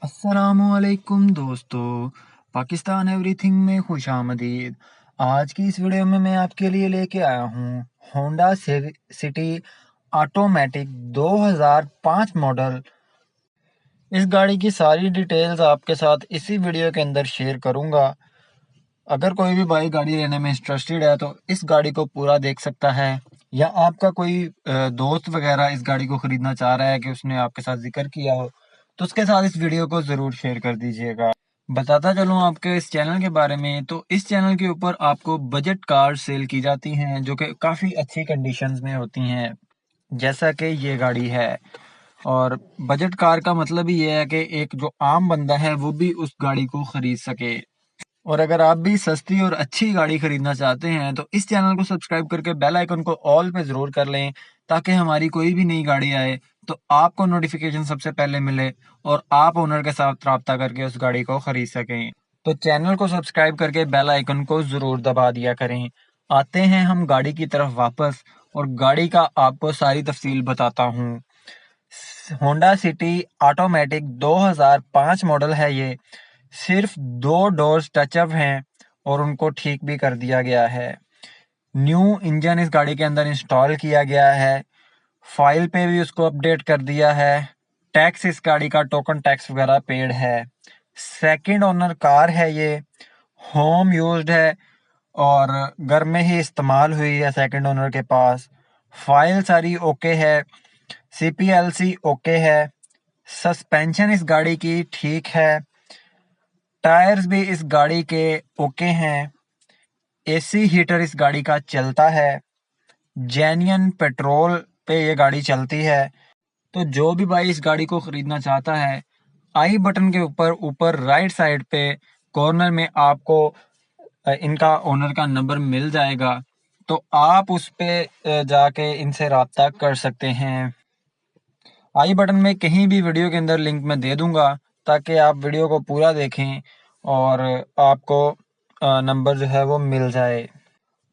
अस्सलामुअलैकुम दोस्तों, पाकिस्तान एवरीथिंग में खुशामदीद। आज की इस वीडियो में मैं आपके लिए लेके आया हूँ होंडा सिटी ऑटोमेटिक 2005 मॉडल। इस गाड़ी की सारी डिटेल्स आपके साथ इसी वीडियो के अंदर शेयर करूँगा। अगर कोई भी भाई गाड़ी लेने में इंटरेस्टेड है तो इस गाड़ी को पूरा देख सकता है, या आपका कोई दोस्त वगैरह इस गाड़ी को खरीदना चाह रहा है कि उसने आपके साथ जिक्र किया हो, तो उसके साथ इस वीडियो को ज़रूर शेयर कर दीजिएगा। बताता चलूँ आपके इस चैनल के बारे में, तो इस चैनल के ऊपर आपको बजट कार सेल की जाती हैं जो कि काफ़ी अच्छी कंडीशंस में होती हैं, जैसा कि ये गाड़ी है। और बजट कार का मतलब ही ये है कि एक जो आम बंदा है वो भी उस गाड़ी को खरीद सके। और अगर आप भी सस्ती और अच्छी गाड़ी खरीदना चाहते हैं तो इस चैनल को सब्सक्राइब करके बेल आइकन को ऑल पे ज़रूर कर लें, ताकि हमारी कोई भी नई गाड़ी आए तो आपको नोटिफिकेशन सबसे पहले मिले और आप ओनर के साथ रब्ता करके उस गाड़ी को खरीद सकें। तो चैनल को सब्सक्राइब करके बेल आइकन को ज़रूर दबा दिया करें। आते हैं हम गाड़ी की तरफ वापस, और गाड़ी का आपको सारी तफसील बताता हूँ। होंडा सिटी ऑटोमेटिक 2005 मॉडल है ये। सिर्फ 2 डोर्स टचअप हैं और उनको ठीक भी कर दिया गया है। न्यू इंजन इस गाड़ी के अंदर इंस्टॉल किया गया है। फाइल पे भी उसको अपडेट कर दिया है। टैक्स इस गाड़ी का टोकन टैक्स वगैरह पेड है। सेकंड ओनर कार है ये। होम यूज्ड है और घर में ही इस्तेमाल हुई है सेकंड ओनर के पास। फाइल सारी ओके है। CPLC ओके है। सस्पेंशन इस गाड़ी की ठीक है। टायर्स भी इस गाड़ी के ओके हैं। AC हीटर इस गाड़ी का चलता है। जेन्युइन पेट्रोल पे ये गाड़ी चलती है। तो जो भी भाई इस गाड़ी को खरीदना चाहता है, आई बटन के ऊपर ऊपर राइट साइड पे कॉर्नर में आपको इनका ओनर का नंबर मिल जाएगा, तो आप उस पे जाके इनसे रब्ता कर सकते हैं। आई बटन में कहीं भी वीडियो के अंदर लिंक मैं दे दूंगा, ताकि आप वीडियो को पूरा देखें और आपको नंबर जो है वो मिल जाए।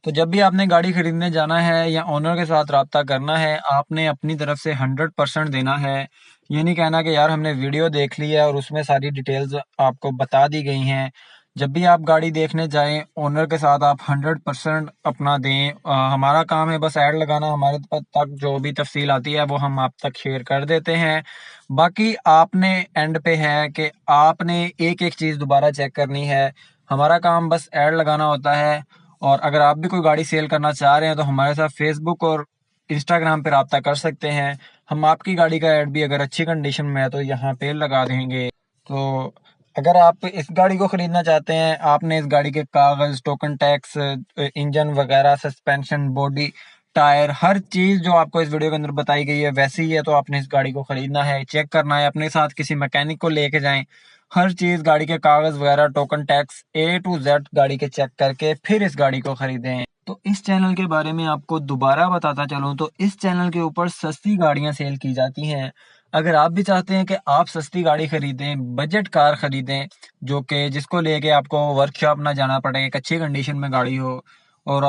तो जब भी आपने गाड़ी खरीदने जाना है या ओनर के साथ रब्ता करना है, आपने अपनी तरफ से 100% देना है। ये नहीं कहना कि यार हमने वीडियो देख ली है और उसमें सारी डिटेल्स आपको बता दी गई हैं। जब भी आप गाड़ी देखने जाएं, ओनर के साथ आप 100% अपना दें। हमारा काम है बस ऐड लगाना, हमारे तक जो भी तफसील आती है वो हम आप तक शेयर कर देते हैं। बाकी आपने एंड पे है कि आपने एक एक चीज़ दोबारा चेक करनी है। हमारा काम बस ऐड लगाना होता है। और अगर आप भी कोई गाड़ी सेल करना चाह रहे हैं तो हमारे साथ फेसबुक और इंस्टाग्राम पे रब्ता कर सकते हैं। हम आपकी गाड़ी का ऐड भी अगर अच्छी कंडीशन में है तो यहाँ पे लगा देंगे। तो अगर आप इस गाड़ी को खरीदना चाहते हैं, आपने इस गाड़ी के कागज़, टोकन टैक्स, इंजन वगैरह, सस्पेंशन, बॉडी, टायर, हर चीज़ जो आपको इस वीडियो के अंदर बताई गई है वैसी ही है, तो आपने इस गाड़ी को खरीदना है, चेक करना है, अपने साथ किसी मैकेनिक को लेके जाएं। हर चीज़, गाड़ी के कागज़ वगैरह, token tax A to Z गाड़ी के चेक करके फिर इस गाड़ी को खरीदें। तो इस चैनल के बारे में आपको दोबारा बताता चलूँ तो इस चैनल के ऊपर सस्ती गाड़ियाँ सेल की जाती हैं। अगर आप भी चाहते हैं कि आप सस्ती गाड़ी खरीदें, बजट कार खरीदें, जो कि जिसको लेके आपको वर्कशॉप ना जाना पड़े, एक अच्छी कंडीशन में गाड़ी हो और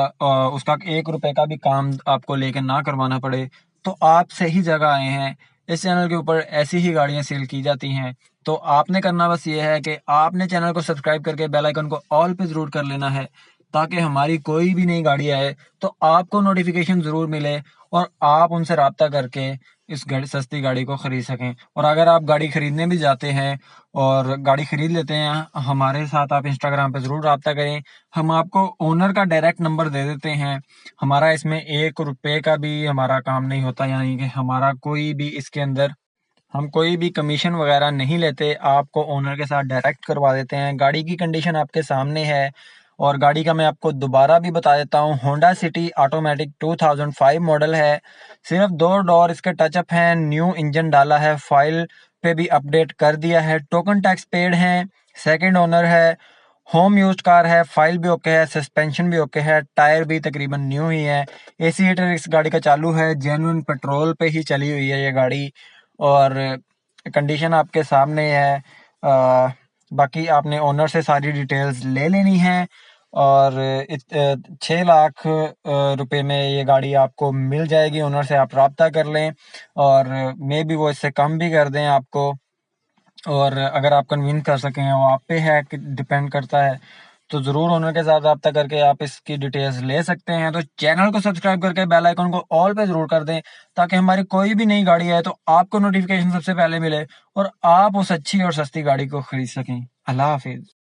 उसका 1 रुपए का भी काम आपको लेके ना करवाना पड़े, तो आप सही जगह आए हैं। इस चैनल के ऊपर ऐसी ही गाड़ियाँ सेल की जाती हैं। तो आपने करना बस ये है कि आपने चैनल को सब्सक्राइब करके बेल आइकन को ऑल पे ज़रूर कर लेना है, ताकि हमारी कोई भी नई गाड़ी आए तो आपको नोटिफिकेशन ज़रूर मिले और आप उनसे रब्ता करके इस सस्ती गाड़ी को खरीद सकें। और अगर आप गाड़ी खरीदने भी जाते हैं और गाड़ी खरीद लेते हैं, हमारे साथ आप इंस्टाग्राम पे ज़रूर रब्ता करें। हम आपको ओनर का डायरेक्ट नंबर दे देते हैं। हमारा इसमें 1 रुपए का भी हमारा काम नहीं होता, यानी कि हमारा कोई भी इसके अंदर हम कोई भी कमीशन वगैरह नहीं लेते, आपको ओनर के साथ डायरेक्ट करवा देते हैं। गाड़ी की कंडीशन आपके सामने है। और गाड़ी का मैं आपको दोबारा भी बता देता हूँ, होंडा सिटी ऑटोमेटिक 2005 मॉडल है। सिर्फ 2 डोर इसके टचअप हैं। न्यू इंजन डाला है। फाइल पे भी अपडेट कर दिया है। टोकन टैक्स पेड हैं। सेकंड ओनर है। होम यूज्ड कार है। फाइल भी ओके है। सस्पेंशन भी ओके है। टायर भी तकरीबन न्यू ही है। AC हीटर इस गाड़ी का चालू है। जेन्युइन पेट्रोल पे ही चली हुई है ये गाड़ी। और कंडीशन आपके सामने है। बाकी आपने ओनर से सारी डिटेल्स ले लेनी है। और 6 लाख रुपए में ये गाड़ी आपको मिल जाएगी। ओनर से आप रब्ता कर लें और मे भी वो इससे कम भी कर दें आपको। और अगर आप कन्विंस कर सकें, वो आप पे है कि डिपेंड करता है, तो ज़रूर ओनर के साथ रब्ता करके आप इसकी डिटेल्स ले सकते हैं। तो चैनल को सब्सक्राइब करके बेल आइकन को ऑल पे ज़रूर कर दें, ताकि हमारी कोई भी नई गाड़ी आए तो आपको नोटिफिकेशन सबसे पहले मिले और आप उस अच्छी और सस्ती गाड़ी को खरीद सकें। अल्लाह हाफिज़।